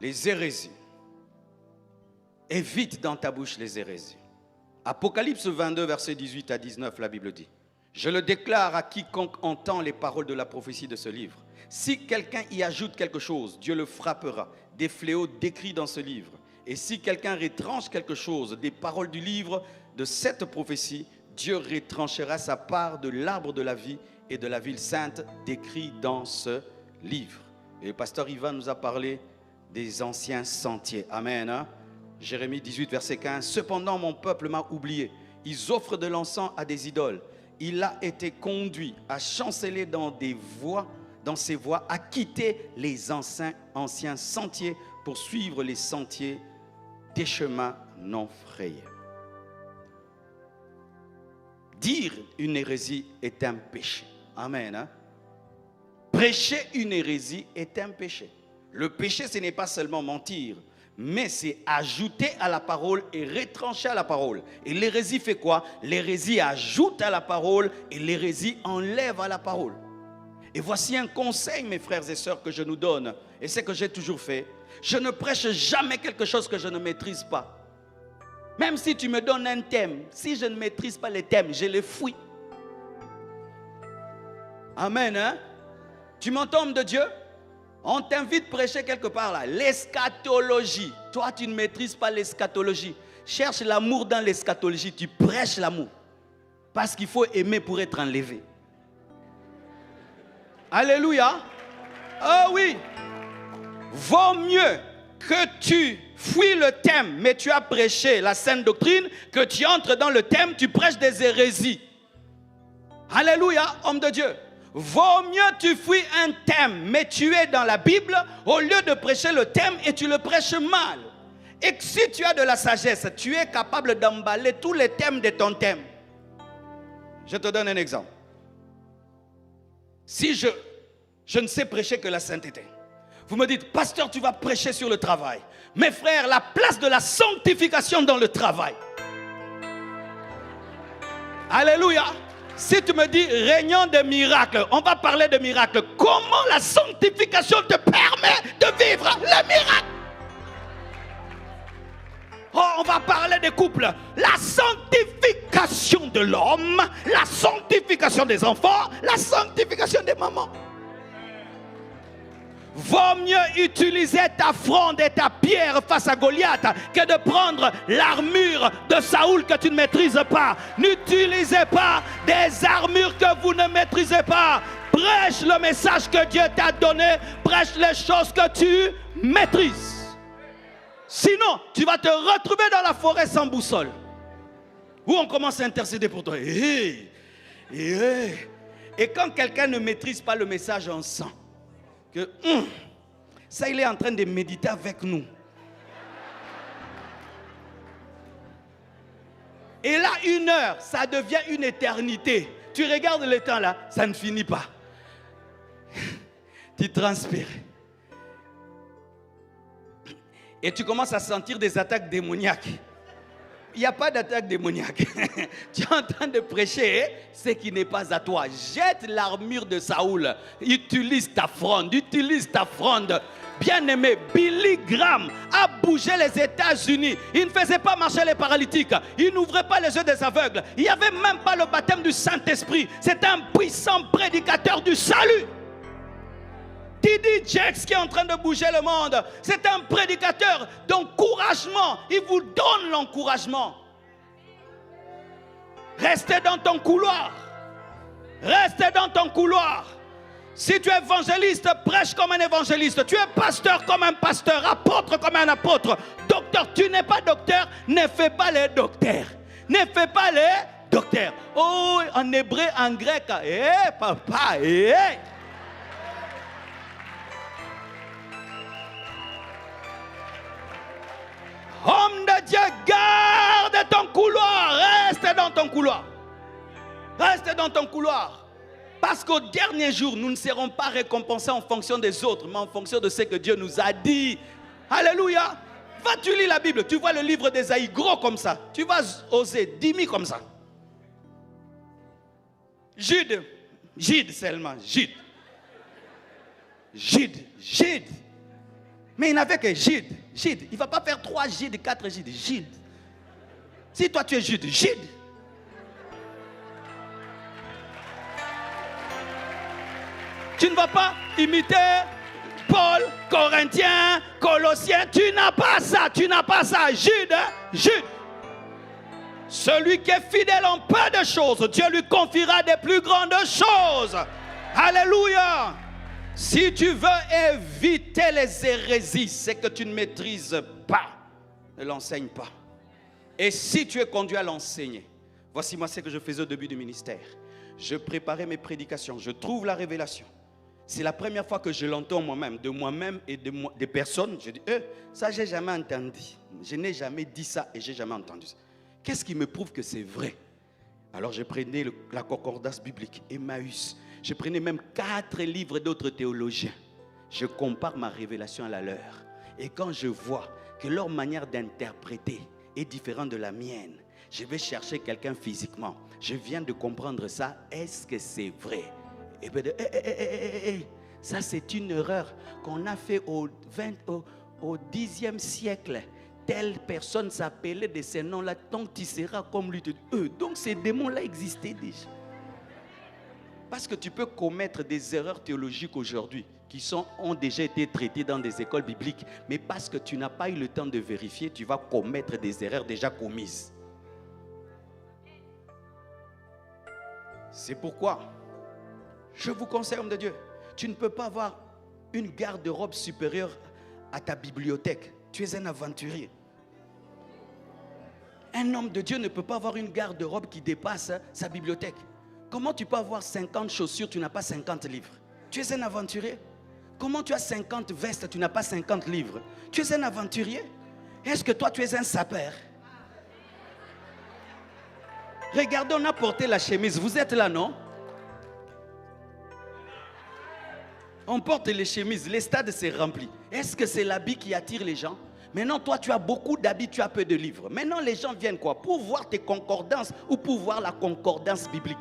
Les hérésies. Évite dans ta bouche les hérésies. Apocalypse 22, versets 18 à 19, la Bible dit: je le déclare à quiconque entend les paroles de la prophétie de ce livre. Si quelqu'un y ajoute quelque chose, Dieu le frappera des fléaux décrits dans ce livre. Et si quelqu'un retranche quelque chose des paroles du livre de cette prophétie, Dieu retranchera sa part de l'arbre de la vie et de la ville sainte décrit dans ce livre. Et le pasteur Ivan nous a parlé des anciens sentiers. Amen. Hein? Jérémie 18, verset 15. Cependant, mon peuple m'a oublié. Ils offrent de l'encens à des idoles. Il a été conduit à chanceler dans ses voies, à quitter les anciens sentiers pour suivre les sentiers des chemins non frayés. Dire une hérésie est un péché. Amen. Hein? Prêcher une hérésie est un péché. Le péché, ce n'est pas seulement mentir, mais c'est ajouter à la parole et retrancher à la parole. Et l'hérésie fait quoi? L'hérésie ajoute à la parole et l'hérésie enlève à la parole. Et voici un conseil, mes frères et sœurs, que je nous donne, et c'est que j'ai toujours fait. Je ne prêche jamais quelque chose que je ne maîtrise pas. Même si tu me donnes un thème, si je ne maîtrise pas les thèmes, je les fouille. Amen. Hein? Tu m'entends, homme de Dieu? On t'invite à prêcher quelque part là. L'eschatologie. Toi, tu ne maîtrises pas l'eschatologie. Cherche l'amour dans l'eschatologie. Tu prêches l'amour. Parce qu'il faut aimer pour être enlevé. Alléluia. Oh oui. Vaut mieux que tu fuis le thème, mais tu as prêché la sainte doctrine, que tu entres dans le thème, tu prêches des hérésies. Alléluia, homme de Dieu. Vaut mieux tu fuis un thème, mais tu es dans la Bible, au lieu de prêcher le thème et tu le prêches mal. Et si tu as de la sagesse, tu es capable d'emballer tous les thèmes de ton thème. Je te donne un exemple. Si je ne sais prêcher que la sainteté, vous me dites, pasteur, tu vas prêcher sur le travail. Mes frères, la place de la sanctification dans le travail. Alléluia. Si tu me dis réunion de miracles, on va parler de miracles. Comment la sanctification te permet de vivre le miracle? Oh, on va parler des couples. La sanctification de l'homme, la sanctification des enfants, la sanctification des mamans. Vaut mieux utiliser ta fronde et ta pierre face à Goliath que de prendre l'armure de Saoul que tu ne maîtrises pas. N'utilisez pas des armures que vous ne maîtrisez pas. Prêche le message que Dieu t'a donné. Prêche les choses que tu maîtrises. Sinon, tu vas te retrouver dans la forêt sans boussole. Où on commence à intercéder pour toi. Et quand quelqu'un ne maîtrise pas le message, on sent que ça, il est en train de méditer avec nous. Et là, 1 heure, ça devient une éternité. Tu regardes le temps là, ça ne finit pas. Tu transpires. Et tu commences à sentir des attaques démoniaques. Il n'y a pas d'attaque démoniaque. Tu es en train de prêcher ce qui n'est pas à toi. Jette l'armure de Saoul. Utilise ta fronde. Utilise ta fronde. Bien-aimé, Billy Graham a bougé les États-Unis. Il ne faisait pas marcher les paralytiques. Il n'ouvrait pas les yeux des aveugles. Il n'y avait même pas le baptême du Saint-Esprit. C'est un puissant prédicateur du salut. T.D. Jakes qui est en train de bouger le monde, c'est un prédicateur d'encouragement. Il vous donne l'encouragement. Restez dans ton couloir. Restez dans ton couloir. Si tu es évangéliste, prêche comme un évangéliste. Tu es pasteur comme un pasteur, apôtre comme un apôtre. Docteur, tu n'es pas docteur, ne fais pas les docteurs. Ne fais pas les docteurs. Oh, en hébreu, en grec, papa, Homme de Dieu, garde ton couloir. Reste dans ton couloir. Reste dans ton couloir. Parce qu'au dernier jour, nous ne serons pas récompensés en fonction des autres, mais en fonction de ce que Dieu nous a dit. Alléluia. Va, tu lis la Bible. Tu vois le livre d'Ésaïe gros comme ça. Tu vas oser 10 000 comme ça. Jude seulement. Jude. Mais il n'avait que Gide. Gide. Il ne va pas faire 3 Gides, 4 Gides. Gide. Si toi tu es Jude, Gide. Tu ne vas pas imiter Paul, Corinthiens, Colossiens. Tu n'as pas ça. Tu n'as pas ça. Jude. Jude. Celui qui est fidèle en peu de choses, Dieu lui confiera des plus grandes choses. Alléluia. Si tu veux éviter les hérésies, c'est que tu ne maîtrises pas. Ne l'enseigne pas. Et si tu es conduit à l'enseigner, voici moi ce que je faisais au début du ministère. Je préparais mes prédications, je trouve la révélation. C'est la première fois que je l'entends moi-même, de moi-même et des personnes. Je dis, ça j'ai jamais entendu. Je n'ai jamais dit ça et j'ai jamais entendu ça. Qu'est-ce qui me prouve que c'est vrai? Alors je prenais la concordance biblique, Emmaüs. Je prenais même 4 livres d'autres théologiens. Je compare ma révélation à la leur. Et quand je vois que leur manière d'interpréter est différente de la mienne, je vais chercher quelqu'un physiquement. Je viens de comprendre ça. Est-ce que c'est vrai? Et bien, ça c'est une erreur qu'on a fait au 10e siècle. Telle personne s'appelait de ces noms-là, donc tu seras comme lui. Donc ces démons-là existaient déjà. Parce que tu peux commettre des erreurs théologiques aujourd'hui qui ont déjà été traitées dans des écoles bibliques, mais parce que tu n'as pas eu le temps de vérifier, tu vas commettre des erreurs déjà commises. C'est pourquoi je vous conseille, homme de Dieu, tu ne peux pas avoir une garde-robe supérieure à ta bibliothèque. Tu es un aventurier. Un homme de Dieu ne peut pas avoir une garde-robe qui dépasse sa bibliothèque. Comment tu peux avoir 50 chaussures, tu n'as pas 50 livres? Tu es un aventurier. Comment tu as 50 vestes, tu n'as pas 50 livres? Tu es un aventurier. Est-ce que toi, tu es un sapeur? Regardez, on a porté la chemise. Vous êtes là, non? On porte les chemises, les stades c'est rempli. Est-ce que c'est l'habit qui attire les gens? Maintenant, toi, tu as beaucoup d'habits, tu as peu de livres. Maintenant, les gens viennent quoi? Pour voir tes concordances ou pour voir la concordance biblique.